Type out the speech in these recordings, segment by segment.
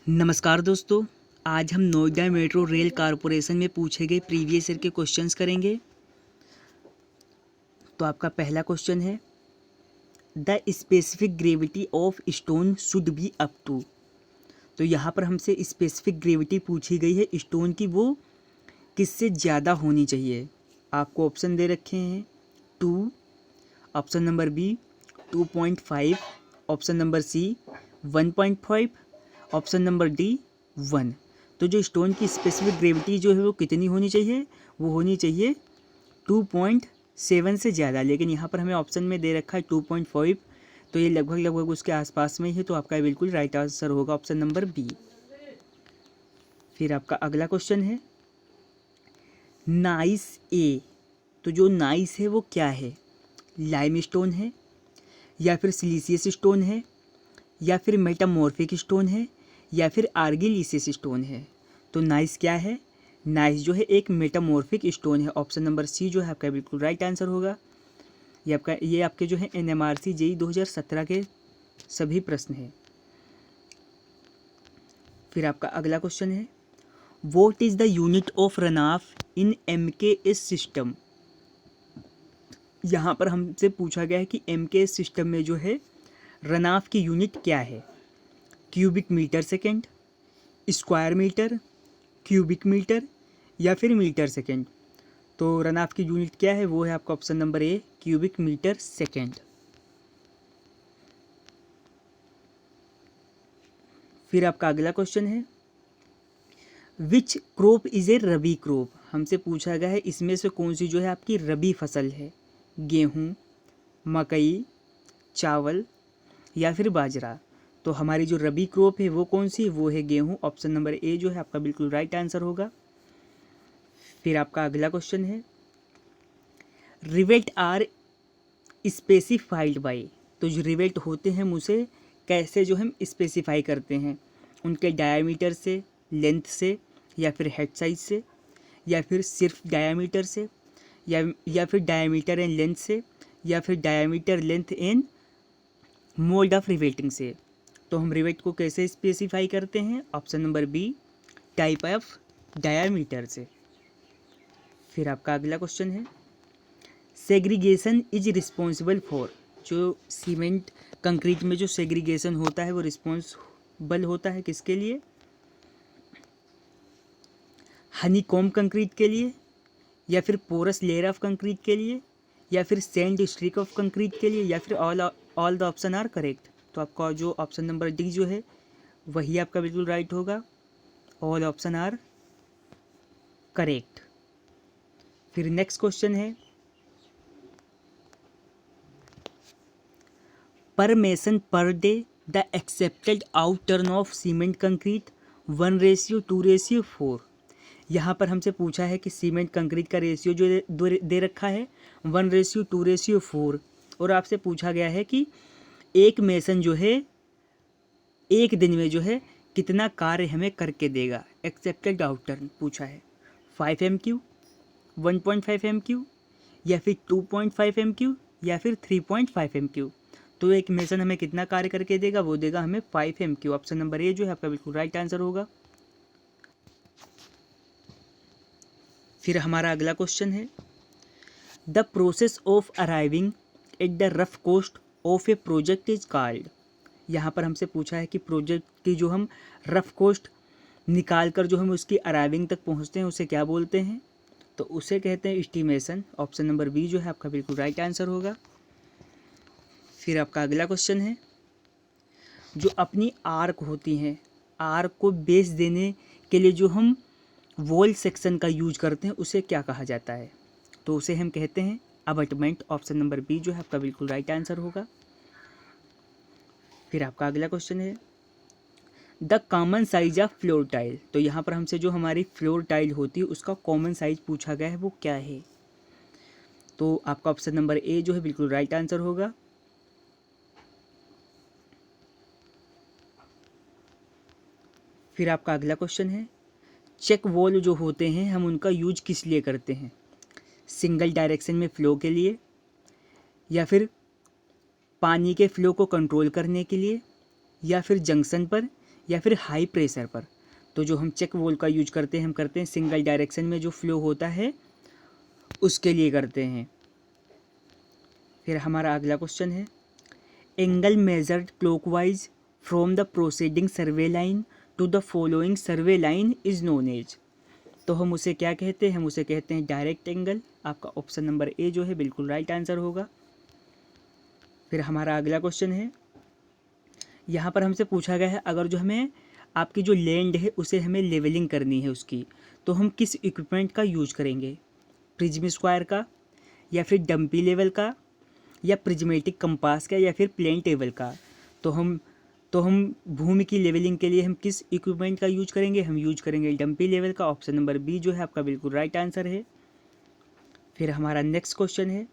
नमस्कार दोस्तों, आज हम नोएडा मेट्रो रेल कारपोरेशन में पूछे गए प्रीवियस ईयर के क्वेश्चंस करेंगे। तो आपका पहला क्वेश्चन है, the specific gravity of stone should be up to. तो यहाँ पर हमसे स्पेसिफिक ग्रेविटी पूछी गई है स्टोन की, वो किससे ज़्यादा होनी चाहिए। आपको ऑप्शन दे रखे हैं 2, option number B 2.5, option number C 1.5, option number D 1। तो जो स्टोन की स्पेसिफिक ग्रेविटी जो है वो कितनी होनी चाहिए, वो होनी चाहिए 2.7 से ज़्यादा, लेकिन यहाँ पर हमें ऑप्शन में दे रखा है 2.5, तो ये लगभग उसके आसपास में ही है, तो आपका बिल्कुल राइट आंसर होगा ऑप्शन नंबर बी। फिर आपका अगला क्वेश्चन है, नाइस ए। तो जो नाइस है वो क्या है, लाइम स्टोन है, या फिर सिलिशियस स्टोन है, या फिर मेटामॉर्फिक स्टोन है, या फिर आर्गिलिसियस स्टोन है। तो नाइस क्या है, नाइस जो है एक मेटामॉर्फिक स्टोन है। ऑप्शन नंबर सी जो है आपका बिल्कुल राइट आंसर होगा। ये आपके जो है NMRC JEE 2017 के सभी प्रश्न हैं। फिर आपका अगला क्वेश्चन है, what is the unit of runoff in MKS system. यहाँ पर हमसे पूछा गया है कि MKS सिस्टम में जो है रनऑफ की यूनिट क्या है, cubic metre second, square metre, cubic metre, या फिर मीटर सेकेंड। तो रनऑफ की यूनिट क्या है, वो है आपका option number A, cubic metre second. फिर आपका अगला क्वेश्चन है, which crop is a rabi crop. हमसे पूछा गया है इसमें से कौन सी जो है आपकी रबी फसल है, गेहूँ, मकई, चावल, या फिर बाजरा। तो हमारी जो रबी क्रॉप है वो कौन सी, वो है गेहूँ। ऑप्शन नंबर ए जो है आपका बिल्कुल राइट आंसर होगा। फिर आपका अगला क्वेश्चन है, रिवेट आर स्पेसिफाइड बाय। तो जो रिवेट होते हैं उसे कैसे जो हम स्पेसिफाई करते हैं, उनके डायामीटर से, लेंथ से, या फिर हेड साइज से, या फिर सिर्फ डायामीटर से, या फिर डायामीटर एंड लेंथ से, या फिर diameter length and mode of riveting से। तो हम रिवेट को कैसे स्पेसिफाई करते हैं, option number B, type of diameter से। फिर आपका अगला क्वेश्चन है, सेग्रीगेशन इज रिस्पॉन्सिबल फॉर। जो सीमेंट कंक्रीट में जो सेग्रीगेशन होता है वो रिस्पॉन्सिबल होता है किसके लिए, हनीकॉम्ब कंक्रीट के लिए, या फिर पोरस लेयर ऑफ कंक्रीट के लिए, या फिर सैंड स्ट्रिक ऑफ कंक्रीट के लिए, या फिर all the option are correct. तो आपका जो ऑप्शन नंबर डी जो है वही आपका बिल्कुल राइट होगा, ऑल ऑप्शन आर करेक्ट। फिर नेक्स्ट क्वेश्चन है, पर mason per day the accepted out turn off cement concrete 1:2:4। यहाँ पर हमसे पूछा है कि सीमेंट कंक्रीट का रेशियो जो दे रखा है 1:2:4, और आपसे पूछा गया है कि एक मेसन जो है एक दिन में जो है कितना कार्य हमें करके देगा। एक्सेप्टेड आउट टर्न पूछा है 5 MQ, 1.5 MQ, या फिर 2.5 MQ, या फिर 3.5 MQ। तो एक मेसन हमें कितना कार्य करके देगा, वो देगा हमें 5 MQ। ऑप्शन नंबर ए जो है आपका बिल्कुल राइट आंसर होगा। फिर हमारा अगला क्वेश्चन है, the process of arriving at the rough cost of a project is called. यहाँ पर हमसे पूछा है कि प्रोजेक्ट की जो हम रफ कोस्ट निकाल कर जो हम उसकी अराइविंग तक पहुँचते हैं उसे क्या बोलते हैं, तो उसे कहते हैं एस्टिमेशन। ऑप्शन नंबर बी जो है आपका बिल्कुल राइट आंसर होगा। फिर आपका अगला क्वेश्चन है, जो अपनी आर्क होती हैं, आर्क को बेस देने के लिए जो हम वॉल सेक्शन का यूज करते हैं उसे क्या कहा जाता है, तो उसे हम कहते हैं अबटमेंट। ऑप्शन नंबर बी जो है आपका बिल्कुल राइट आंसर होगा। फिर आपका अगला क्वेश्चन है, the common size of floor tile. तो यहाँ पर हमसे जो हमारी फ्लोर टाइल होती है उसका कॉमन साइज पूछा गया है, वो क्या है, तो आपका ऑप्शन नंबर ए जो है बिल्कुल राइट आंसर होगा। फिर आपका अगला क्वेश्चन है, चेक वॉल जो होते हैं हम उनका यूज किस लिए करते हैं, सिंगल डायरेक्शन में फ़्लो के लिए, या फिर पानी के फ़्लो को कंट्रोल करने के लिए, या फिर जंक्शन पर, या फिर हाई प्रेशर पर। तो जो हम चेक वाल्व का यूज करते हैं, हम करते हैं सिंगल डायरेक्शन में जो फ्लो होता है उसके लिए करते हैं। फिर हमारा अगला क्वेश्चन है, angle measured clockwise from the proceeding survey line to the following survey line is known as. तो हम उसे क्या कहते हैं, हम उसे कहते हैं डायरेक्ट एंगल। आपका ऑप्शन नंबर ए जो है बिल्कुल राइट आंसर होगा। फिर हमारा अगला क्वेश्चन है, यहाँ पर हमसे पूछा गया है अगर जो हमें आपकी जो लैंड है उसे हमें लेवलिंग करनी है उसकी, तो हम किस इक्विपमेंट का यूज करेंगे, प्रिज्म स्क्वायर का या फिर डंपी लेवल का या प्रिज्मेटिक कंपास का या फिर प्लेन टेबल का। तो हम भूमि की लेवलिंग के लिए हम किस इक्विपमेंट का यूज करेंगे, हम यूज करेंगे डंपी लेवल का। ऑप्शन नंबर बी जो है आपका बिल्कुल राइट आंसर है। फिर हमारा नेक्स्ट क्वेश्चन है,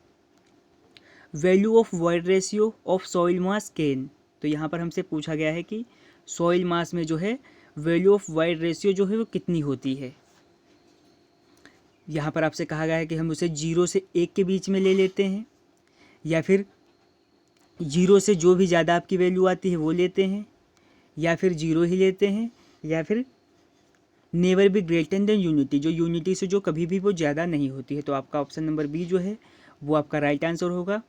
value of void ratio of soil mass can. तो यहाँ पर हमसे पूछा गया है कि सॉइल मास में जो है वैल्यू ऑफ वॉइड रेशियो जो है वो कितनी होती है। यहाँ पर आपसे कहा गया है कि हम उसे 0 से 1 के बीच में ले लेते हैं, या फिर 0 से जो भी ज़्यादा आपकी वैल्यू आती है वो लेते हैं, या फिर 0 ही लेते हैं, या फिर never be greater than unity, जो यूनिटी से जो कभी भी वो ज़्यादा नहीं होती है। तो आपका ऑप्शन नंबर बी जो है वो आपका राइट आंसर होगा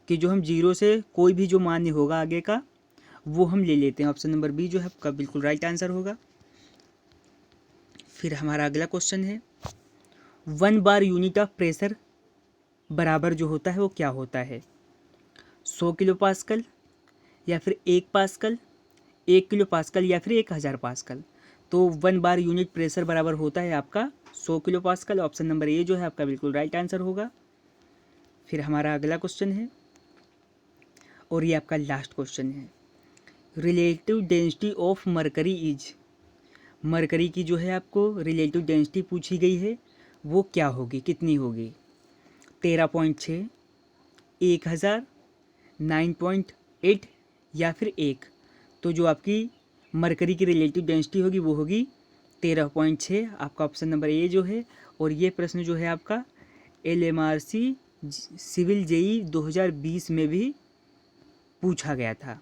कि जो हम 0 से कोई भी जो मान्य होगा आगे का वो हम ले लेते हैं। ऑप्शन नंबर बी जो है आपका बिल्कुल राइट आंसर होगा। फिर हमारा अगला क्वेश्चन है, 1 बार यूनिट ऑफ प्रेशर बराबर जो होता है वो क्या होता है, 100 किलो पास्कल या फिर 1 पास्कल, 1 किलो पास्कल या फिर 1000 पास्कल। तो 1 बार यूनिट प्रेशर बराबर होता है आपका 100 किलो पास्कल। ऑप्शन नंबर ए जो है आपका बिल्कुल राइट आंसर होगा। फिर हमारा अगला क्वेश्चन है और ये आपका लास्ट क्वेश्चन है, relative density of mercury is. Mercury की जो है आपको रिलेटिव डेंसिटी पूछी गई है वो क्या होगी, कितनी होगी, 13.6, 1000, 9.8 या फिर 1। तो जो आपकी मरकरी की रिलेटिव डेंसिटी होगी वो होगी 13.6। आपका ऑप्शन नंबर ए जो है। और ये प्रश्न जो है आपका LMRC सिविल जेई 2020 में भी पूछा गया था।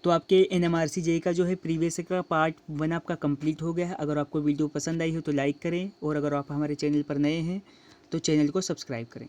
तो आपके NMRC जेई का जो है प्रीवियस का पार्ट 1 आपका कंप्लीट हो गया है। अगर आपको वीडियो पसंद आई हो तो लाइक करें, और अगर आप हमारे चैनल पर नए हैं तो चैनल को सब्सक्राइब करें।